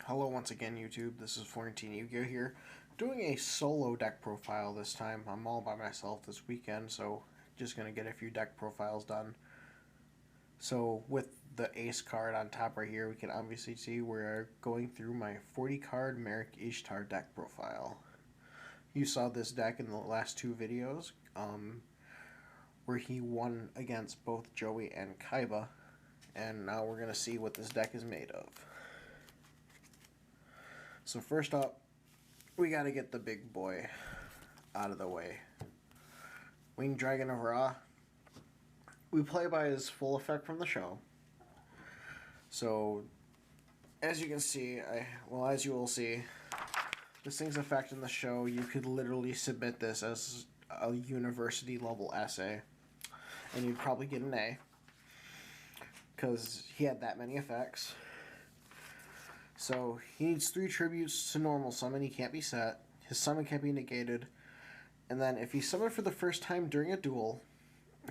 Hello once again, YouTube. This is Florentine Yu-Gi-Oh here, doing a solo deck profile this time. I'm all by myself this weekend, so just gonna get a few deck profiles done. So with the ace card on top right here, we can obviously see we're going through my 40 card Marik Ishtar deck profile. You saw this deck in the last two videos, where he won against both Joey and Kaiba, and now we're gonna see what this deck is made of. So first up, we gotta get the big boy out of the way. Winged Dragon of Ra. We play by his full effect from the show. So, as you can see, as you will see, this thing's effect in the show, you could literally submit this as a university level essay, and you'd probably get an A, because he had that many effects. So, he needs 3 tributes to normal summon. He can't be set. His summon can't be negated. And then, if he's summoned for the first time during a duel,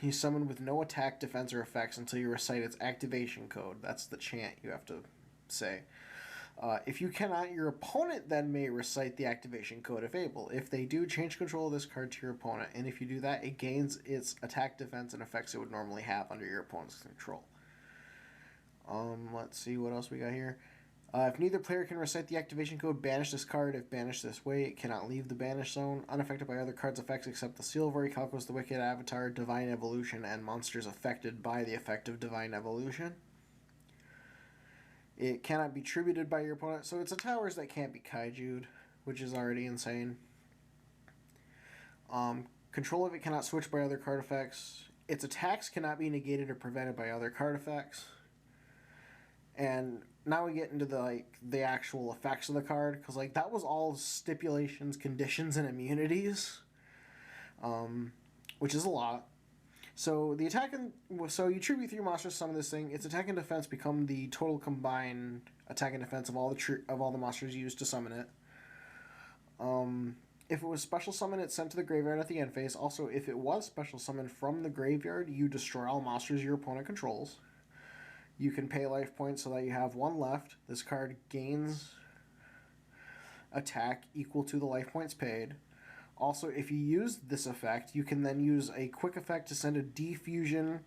he's summoned with no attack, defense, or effects until you recite its activation code. That's the chant you have to say. If you cannot, your opponent then may recite the activation code if able. If they do, change control of this card to your opponent. And if you do that, it gains its attack, defense, and effects it would normally have under your opponent's control. Let's see what else we got here. If neither player can recite the activation code, banish this card. If banished this way, it cannot leave the banish zone. Unaffected by other cards' effects except the Silvery, Calcos, the Wicked Avatar, Divine Evolution, and monsters affected by the effect of Divine Evolution. It cannot be tributed by your opponent, so it's a towers that can't be kaiju'd, which is already insane. Control of it cannot switch by other card effects. Its attacks cannot be negated or prevented by other card effects. And now we get into the actual effects of the card, because that was all stipulations, conditions, and immunities, which is a lot. So the attack so you tribute 3 monsters to summon this thing. Its attack and defense become the total combined attack and defense of all the monsters used to summon it. If it was special summon, it's sent to the graveyard at the end phase. Also, if it was special summon from the graveyard, you destroy all monsters your opponent controls. You can pay life points so that you have 1 left. This card gains attack equal to the life points paid. Also, if you use this effect, you can then use a quick effect to send a defusion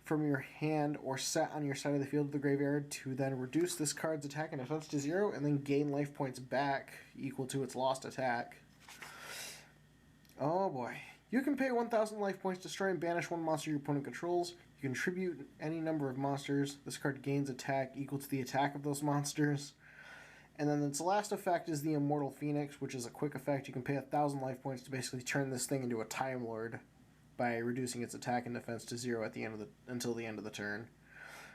from your hand or set on your side of the field to the graveyard to then reduce this card's attack and defense to 0 and then gain life points back equal to its lost attack. Oh boy. You can pay 1,000 life points to destroy and banish 1 monster your opponent controls. You can tribute any number of monsters. This card gains attack equal to the attack of those monsters. And then its last effect is the Immortal Phoenix, which is a quick effect. You can pay 1,000 life points to basically turn this thing into a Time Lord by reducing its attack and defense to 0 at the end of until the end of the turn.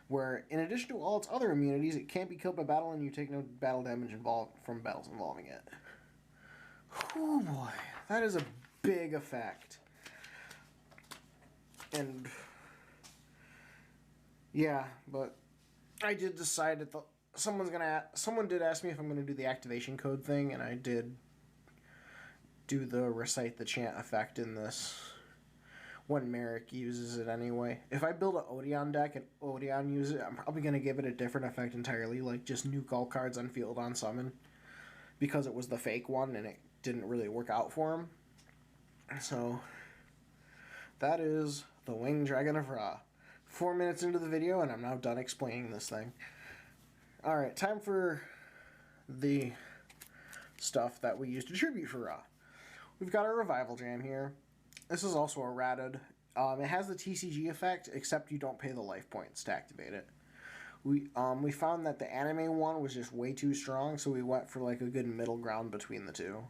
Where, in addition to all its other immunities, it can't be killed by battle and you take no battle damage from battles involving it. Oh boy, that is a big effect. And yeah, but I did decide that someone did ask me if I'm going to do the activation code thing, and I did do the recite the chant effect in this when Marik uses it anyway. If I build an Odeon deck and Odeon uses it, I'm probably going to give it a different effect entirely, like just nuke all cards on field on summon, because it was the fake one and it didn't really work out for him. So that is the Winged Dragon of Ra. 4 minutes into the video and I'm now done explaining this thing. Alright, time for the stuff that we use to tribute for Ra. We've got our Revival Jam here. This is also a ratted. It has the TCG effect, except you don't pay the life points to activate it. We found that the anime one was just way too strong, so we went for a good middle ground between the two,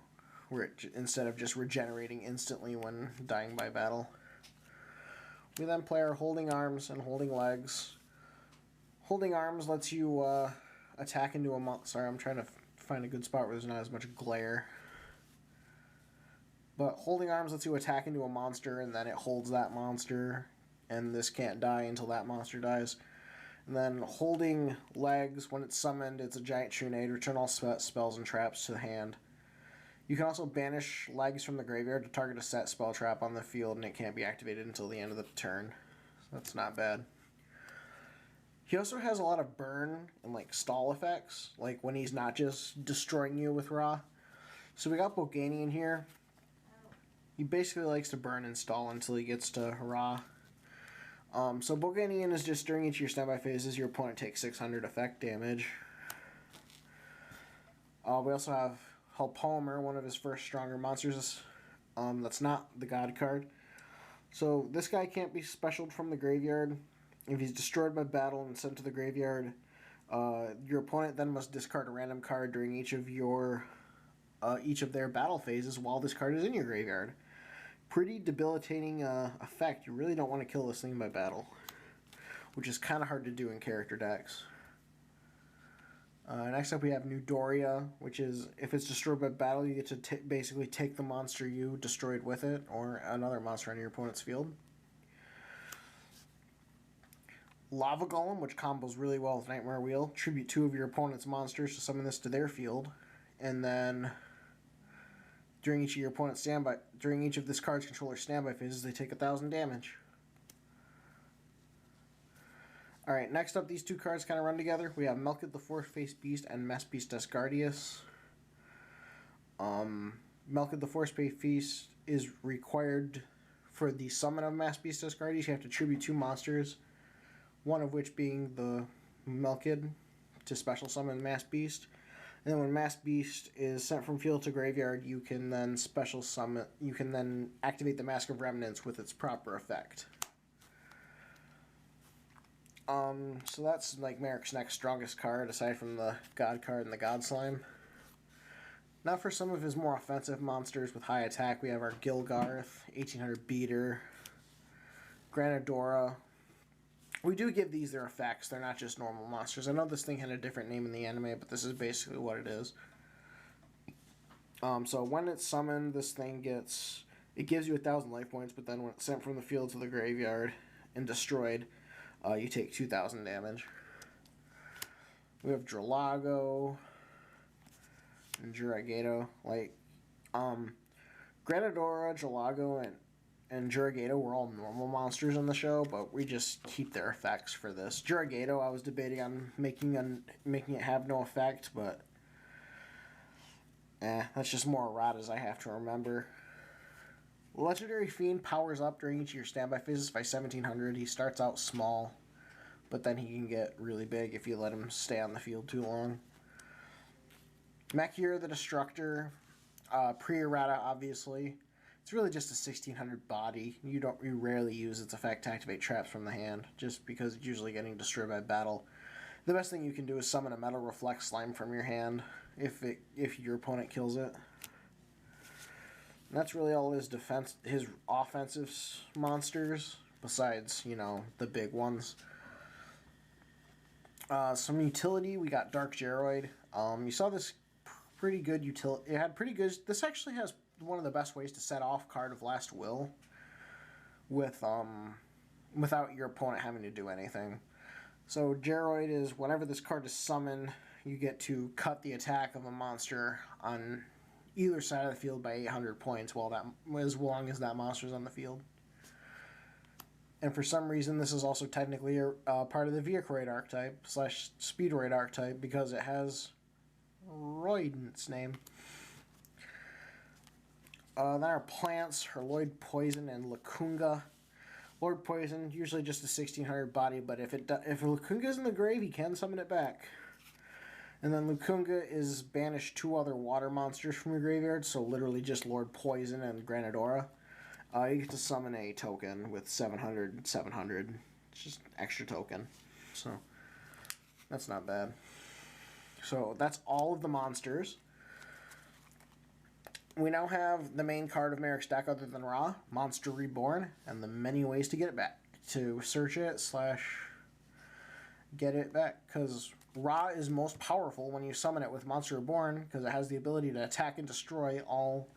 where instead of just regenerating instantly when dying by battle. We then play our Holding Arms and Holding Legs. Holding Arms lets you attack into a monster. Sorry, I'm trying to find a good spot where there's not as much glare. But Holding Arms lets you attack into a monster, and then it holds that monster, and this can't die until that monster dies. And then Holding Legs, when it's summoned, it's a giant Trunade. Return all spells and traps to the hand. You can also banish Legs from the graveyard to target a set spell trap on the field, and it can't be activated until the end of the turn. So that's not bad. He also has a lot of burn and like stall effects, like when he's not just destroying you with Ra. So we got Boganian here. He basically likes to burn and stall until he gets to Ra. So Boganian is just during each of your standby phases, your opponent takes 600 effect damage. We also have Hull Palmer, one of his first stronger monsters. That's not the God card. So this guy can't be specialed from the graveyard. If he's destroyed by battle and sent to the graveyard, your opponent then must discard a random card during each of their battle phases while this card is in your graveyard. Pretty debilitating effect. You really don't want to kill this thing by battle, which is kind of hard to do in character decks. Next up we have New Doria, which is if it's destroyed by battle, you get to basically take the monster you destroyed with it, or another monster on your opponent's field. Lava Golem, which combos really well with Nightmare Wheel. Tribute 2 of your opponent's monsters to summon this to their field, and then during each of this card's controller standby phases, they take 1,000 damage. Alright, next up, these two cards kind of run together. We have Melkid the Force-Faced Beast and Mass Beast Asgardius. Melkid the Force-Faced Beast is required for the summon of Mass Beast Asgardius. You have to tribute 2 monsters, one of which being the Melkid, to special summon Mass Beast. And then when Mass Beast is sent from field to graveyard, you can then activate the Mask of Remnants with its proper effect. So that's like Marik's next strongest card, aside from the God card and the God Slime. Now for some of his more offensive monsters with high attack, we have our Gilgarth, 1800 Beater, Granadora. We do give these their effects, they're not just normal monsters. I know this thing had a different name in the anime, but this is basically what it is. So when it's summoned, this thing it gives you 1,000 life points, but then when it's sent from the field to the graveyard and destroyed, you take 2,000 damage. We have Dralago and Juragato. Granadora, Dralago, and Juragato were all normal monsters in the show, but we just keep their effects for this. Juragato, I was debating on making it have no effect, but that's just more erratas I have to remember. Legendary Fiend powers up during each of your standby phases by 1,700. He starts out small, but then he can get really big if you let him stay on the field too long. Mekir the Destructor, pre-errata obviously. It's really just a 1,600 body. You rarely use its effect to activate traps from the hand, just because it's usually getting destroyed by battle. The best thing you can do is summon a Metal Reflect Slime from your hand if your opponent kills it. And that's really all his offensive monsters, besides, the big ones. Some utility, we got Dark Geroid. You saw this pretty good utility. It had pretty good. This actually has one of the best ways to set off Card of Last Will without your opponent having to do anything. So Geroid is whenever this card is summoned, you get to cut the attack of a monster on either side of the field by 800 points as long as that monster's on the field. And for some reason, this is also technically a part of the Vehicroid archetype / Speedroid archetype because it has Roid in its name. Then our plants are Lloyd Poison and Lacunga. Lord Poison, usually just a 1,600 body, but if Lacunga's in the grave, he can summon it back. And then Lacunga is banished 2 other water monsters from your graveyard, so literally just Lord Poison and Granadora. You get to summon a token with 700. It's just extra token. So, that's not bad. So, that's all of the monsters. We now have the main card of Marik's deck other than Ra, Monster Reborn, and the many ways to get it back. To search it / get it back, because Ra is most powerful when you summon it with Monster Reborn, because it has the ability to attack and destroy all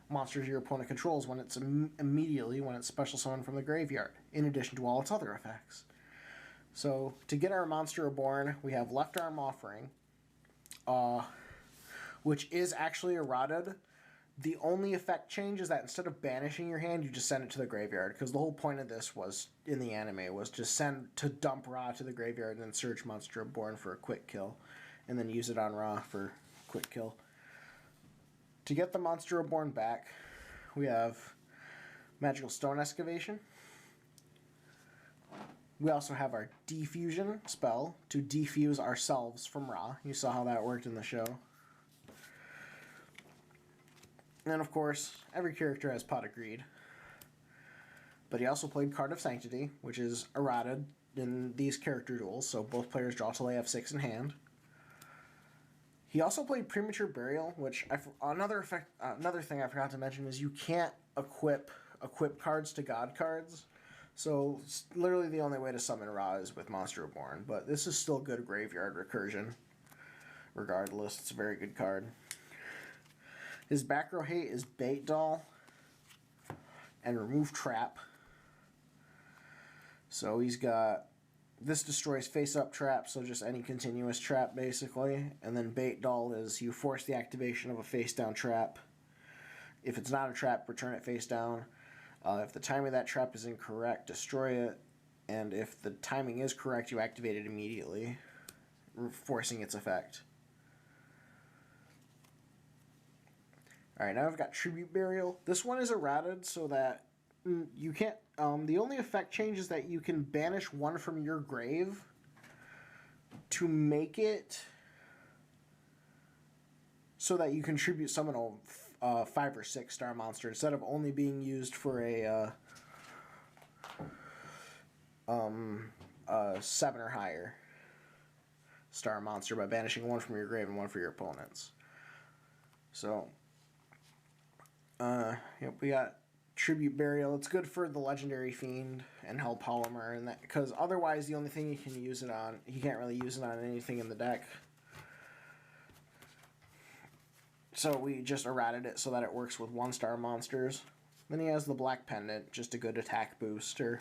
monsters your opponent controls when it's immediately when it's special summoned from the graveyard, in addition to all its other effects. So, to get our Monster Reborn, we have Left Arm Offering, which is actually errated, The only effect change is that instead of banishing your hand, you just send it to the graveyard. Because the whole point of this was, in the anime, was to dump Ra to the graveyard and then search Monster Reborn for a quick kill. And then use it on Ra for quick kill. To get the Monster Reborn back, we have Magical Stone Excavation. We also have our Defusion spell to defuse ourselves from Ra. You saw how that worked in the show. And of course, every character has Pot of Greed. But he also played Card of Sanctity, which is errated in these character duels, so both players draw till they have 6 in hand. He also played Premature Burial, which another thing I forgot to mention is you can't equip cards to God cards. So literally the only way to summon Ra is with Monster Reborn, but this is still good graveyard recursion. Regardless, it's a very good card. His back row hate is Bait Doll and Remove Trap. So he's got, this destroys face-up trap, so just any continuous trap basically. And then Bait Doll is you force the activation of a face-down trap. If it's not a trap, return it face down. If the timing of that trap is incorrect, destroy it. And if the timing is correct, you activate it immediately, forcing its effect. Alright, now I've got Tribute Burial. This one is errated so that you can't... the only effect change is that you can banish one from your grave to make it so that you contribute summon a 5 or 6 star monster instead of only being used for a 7 or higher star monster by banishing one from your grave and one for your opponents. So... yep, we got Tribute Burial. It's good for the Legendary Fiend and Hell Polymer, and that because otherwise the only thing you can use it on, you can't really use it on anything in the deck. So we just errated it so that it works with 1-star monsters. Then he has the Black Pendant, just a good attack booster.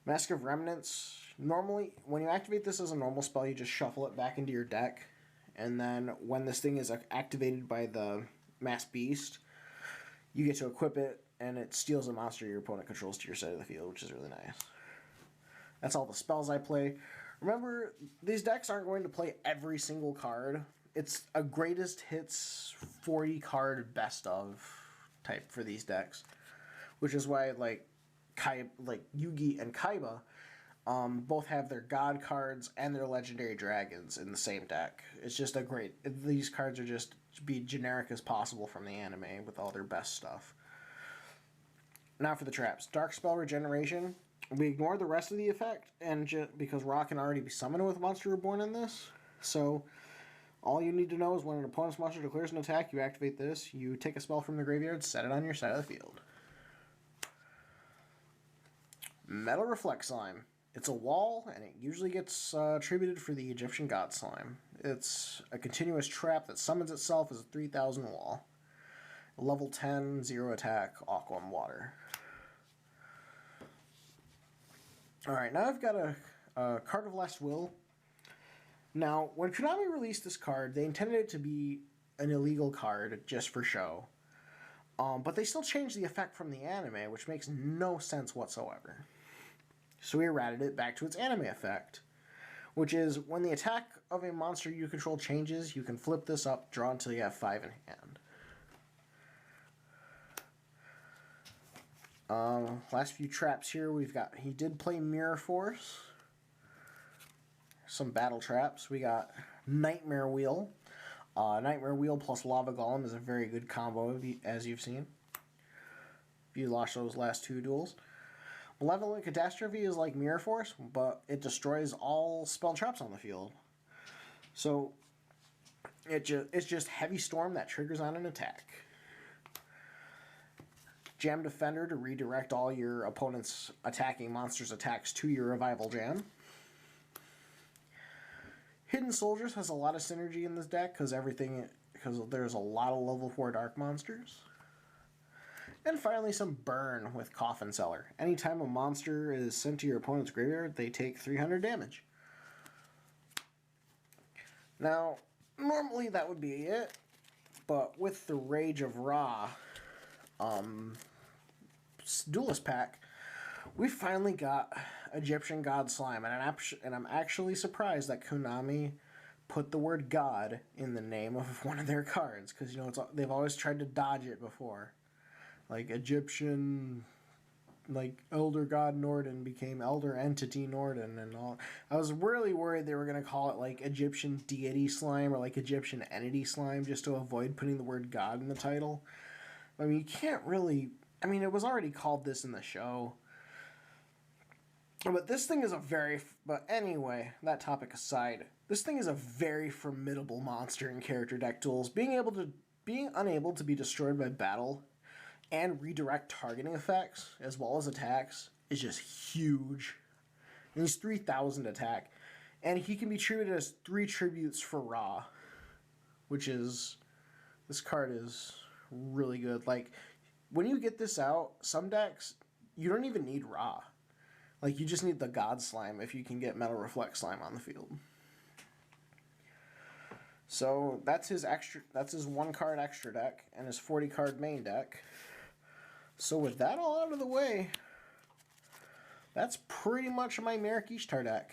Mask of Remnants. Normally, when you activate this as a normal spell, you just shuffle it back into your deck, and then when this thing is activated by the Mass Beast, you get to equip it, and it steals a monster your opponent controls to your side of the field, which is really nice. That's all the spells I play. Remember, these decks aren't going to play every single card. It's a greatest hits 40 card best of type for these decks, which is why like Yugi and Kaiba both have their God cards and their Legendary Dragons in the same deck. It's just a great... These cards are just be generic as possible from the anime with all their best stuff. Now for the traps. Dark Spell Regeneration. We ignore the rest of the effect, and because Ra can already be summoned with Monster Reborn in this. So all you need to know is when an opponent's monster declares an attack, you activate this, you take a spell from the graveyard, set it on your side of the field. Metal Reflect Slime. It's a wall, and it usually gets attributed for the Egyptian God Slime. It's a continuous trap that summons itself as a 3,000 wall. Level 10, 0 attack, Aqua and Water. Alright, now I've got a Card of Last Will. Now, when Konami released this card, they intended it to be an illegal card just for show. But they still changed the effect from the anime, which makes no sense whatsoever. So we errated it back to its anime effect, which is when the attack of a monster you control changes, you can flip this up, draw until you have 5 in hand. Last few traps here, we've got, he did play Mirror Force, some battle traps. We got Nightmare Wheel. Nightmare Wheel plus Lava Golem is a very good combo, as you've seen. If you lost those last 2 duels. Malevolent Catastrophe is like Mirror Force, but it destroys all spell traps on the field. So it's just Heavy Storm that triggers on an attack. Jam Defender to redirect all your opponent's attacking monsters' attacks to your Revival Jam. Hidden Soldiers has a lot of synergy in this deck because there's a lot of level 4 dark monsters. And finally, some Burn with Coffin Seller. Anytime a monster is sent to your opponent's graveyard, they take 300 damage. Now, normally that would be it, But with the Rage of Ra Duelist pack, we finally got Egyptian God Slime, and I'm actually surprised that Konami put the word God in the name of one of their cards, because they've always tried to dodge it before, like Egyptian, like Elder God Norden became Elder Entity Norden and all. I was really worried they were gonna call it like Egyptian Deity Slime or like Egyptian Entity Slime just to avoid putting the word God in the title. I mean, you can't really. I mean, it was already called this in the show. But this thing is a very... But anyway, that topic aside, this thing is a very formidable monster in character deck duels. Being unable to be destroyed by battle and redirect targeting effects, as well as attacks, is just huge. And he's 3,000 attack. And he can be treated as 3 tributes for Ra. Which is... This card is really good. Like, when you get this out, some decks, you don't even need Ra. Like, you just need the God Slime if you can get Metal Reflect Slime on the field. So, that's his 1-card extra deck and his 40-card main deck. So, with that all out of the way, that's pretty much my Marik Ishtar deck.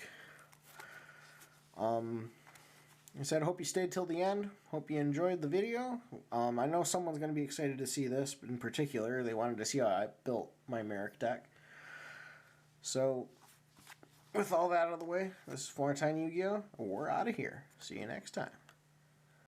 I said, I hope you stayed till the end. Hope you enjoyed the video. I know someone's going to be excited to see this, but in particular, they wanted to see how I built my Marik deck. So, with all that out of the way, this is Florentine Yu-Gi-Oh! We're out of here. See you next time.